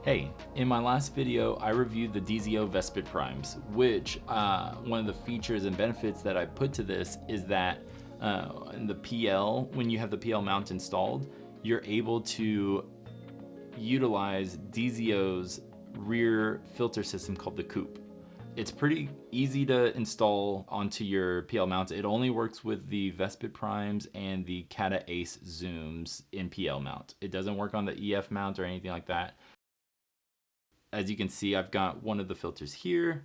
Hey, in my last video, I reviewed the DZO Vespid Primes, which one of the features and benefits that I put to this is that in the PL, when you have the PL mount installed, you're able to utilize DZO's rear filter system called the KOOP. It's pretty easy to install onto your PL mounts. It only works with the Vespid Primes and the Kata Ace zooms in PL mount. It doesn't work on the EF mount or anything like that. As you can see, I've got one of the filters here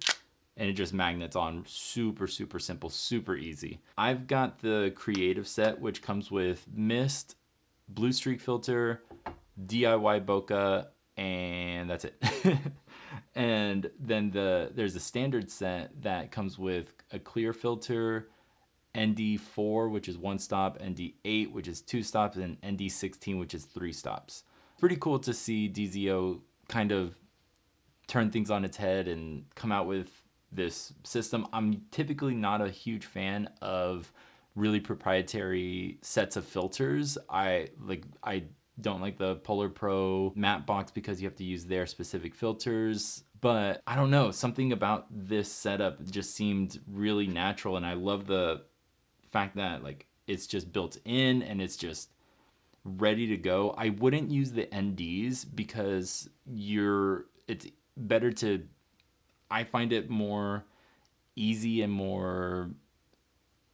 and it just magnets on. Super simple, super easy. I've got the creative set, which comes with mist, blue streak filter, DIY bokeh, and that's it. And then there's a standard set that comes with a clear filter, ND4, which is 1 stop, ND8, which is 2 stops, and ND16, which is 3 stops. Pretty cool to see DZO kind of turn things on its head and come out with this system. I'm typically not a huge fan of really proprietary sets of filters. I don't like the Polar Pro matte box because you have to use their specific filters. But I don't know, something about this setup just seemed really natural, and I love the fact that like it's just built in and it's just ready to go. I wouldn't use the NDs because it's better to, I find it more easy and more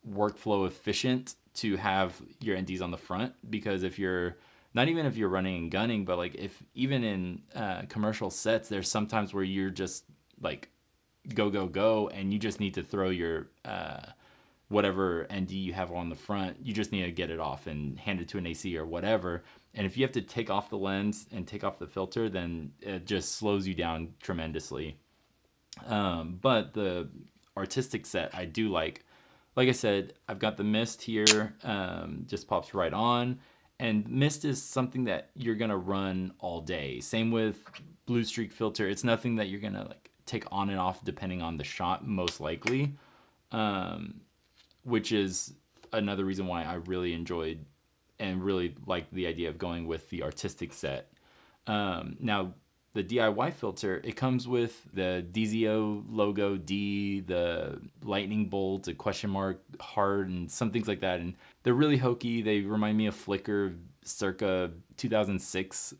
workflow efficient to have your NDs on the front, because if you're not even if you're running and gunning, but like if even in commercial sets, there's sometimes where you're just like go and you just need to throw your whatever ND you have on the front, you just need to get it off and hand it to an AC or whatever. And if you have to take off the lens and take off the filter, then it just slows you down tremendously. But the artistic set I do like. Like I said, I've got the mist here, just pops right on. And mist is something that you're gonna run all day. Same with blue streak filter. It's nothing that you're gonna like take on and off depending on the shot, most likely. Which is another reason why I really enjoyed and really liked the idea of going with the artistic set. Now, the DIY filter, it comes with the DZO logo D, the lightning bolt, a question mark, heart, and some things like that. And they're really hokey. They remind me of Flickr circa 2006.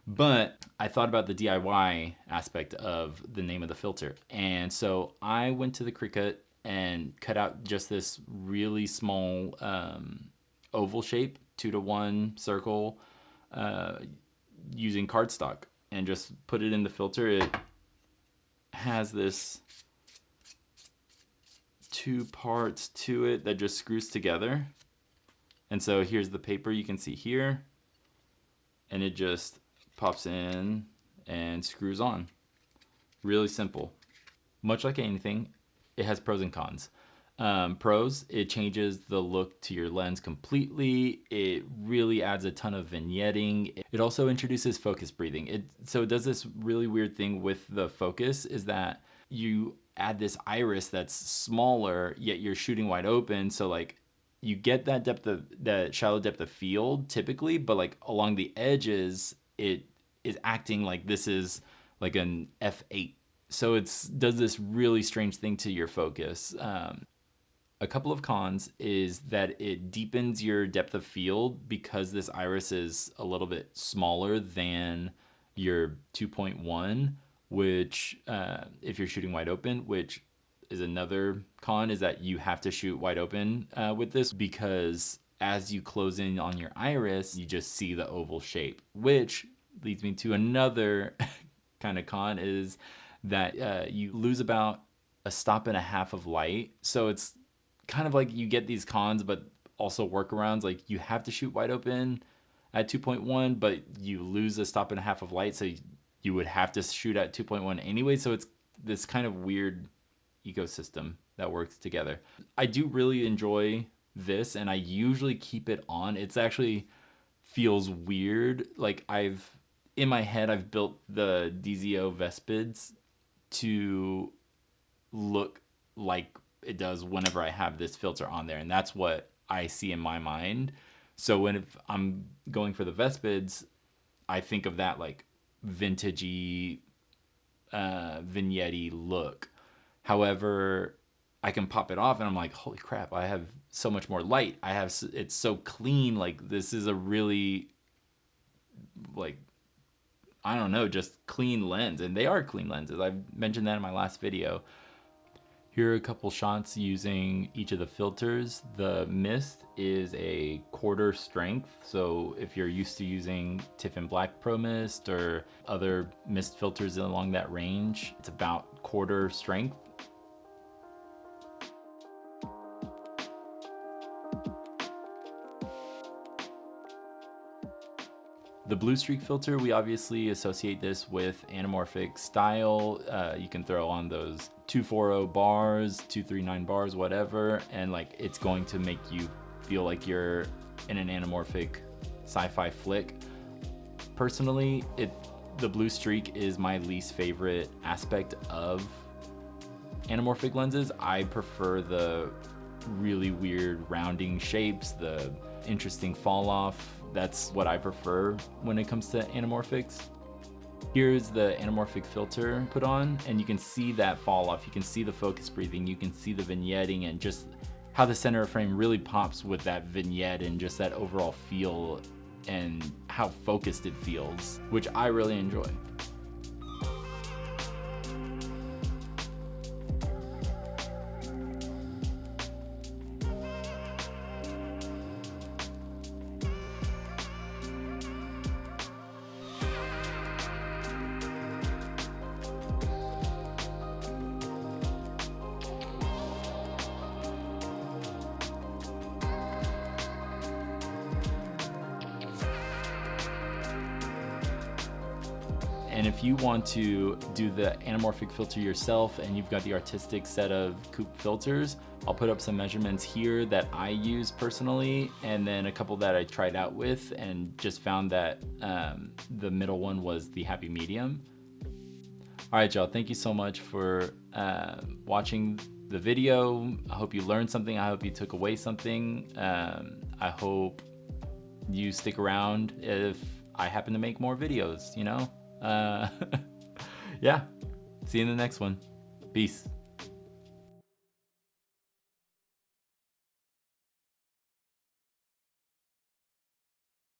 But I thought about the DIY aspect of the name of the filter. And so I went to the Cricut and cut out just this really small oval shape, 2:1 circle, using cardstock, and just put it in the filter. It has this 2 parts to it that just screws together. And so here's the paper you can see here, and it just pops in and screws on. Really simple. Much like anything, it has pros and cons. Pros, it changes the look to your lens completely. It really adds a ton of vignetting. It also introduces focus breathing. So it does this really weird thing with the focus, is that you add this iris that's smaller, yet you're shooting wide open. So like you get that shallow depth of field typically, but like along the edges, it is acting like this is like an f8. So it does this really strange thing to your focus. A couple of cons is that it deepens your depth of field because this iris is a little bit smaller than your 2.1, which if you're shooting wide open, which is another con, is that you have to shoot wide open with this, because as you close in on your iris, you just see the oval shape, which leads me to another kind of con, is that you lose about 1.5 stops of light. So it's kind of like you get these cons, but also workarounds. Like you have to shoot wide open at 2.1, but you lose 1.5 stops of light. So you would have to shoot at 2.1 anyway. So it's this kind of weird ecosystem that works together. I do really enjoy this, and I usually keep it on. It's actually feels weird. Like in my head, I've built the DZO Vespids to look like it does whenever I have this filter on there, and that's what I see in my mind. So if I'm going for the Vespids, I think of that like vintagey, vignette-y look. However, I can pop it off and I'm like, holy crap, I have so much more light. It's so clean. Like, this is a really, like, I don't know, just clean lens. And they are clean lenses. I've mentioned that in my last video. Here are a couple shots using each of the filters. The mist is a quarter strength. So if you're used to using Tiffin Black Pro Mist or other mist filters along that range, it's about quarter strength. The blue streak filter, we obviously associate this with anamorphic style. You can throw on those 240 bars, 239 bars, whatever, and like it's going to make you feel like you're in an anamorphic sci-fi flick. Personally, the blue streak is my least favorite aspect of anamorphic lenses. I prefer the really weird rounding shapes, the interesting fall off. That's what I prefer when it comes to anamorphics. Here's the anamorphic filter put on, and you can see that fall off. You can see the focus breathing, you can see the vignetting, and just how the center of frame really pops with that vignette and just that overall feel and how focused it feels, which I really enjoy. And if you want to do the anamorphic filter yourself and you've got the artistic set of KOOP filters, I'll put up some measurements here that I use personally, and then a couple that I tried out with and just found that the middle one was the happy medium. All right, y'all, thank you so much for watching the video. I hope you learned something. I hope you took away something. I hope you stick around if I happen to make more videos, you know? Yeah, see you in the next one. Peace.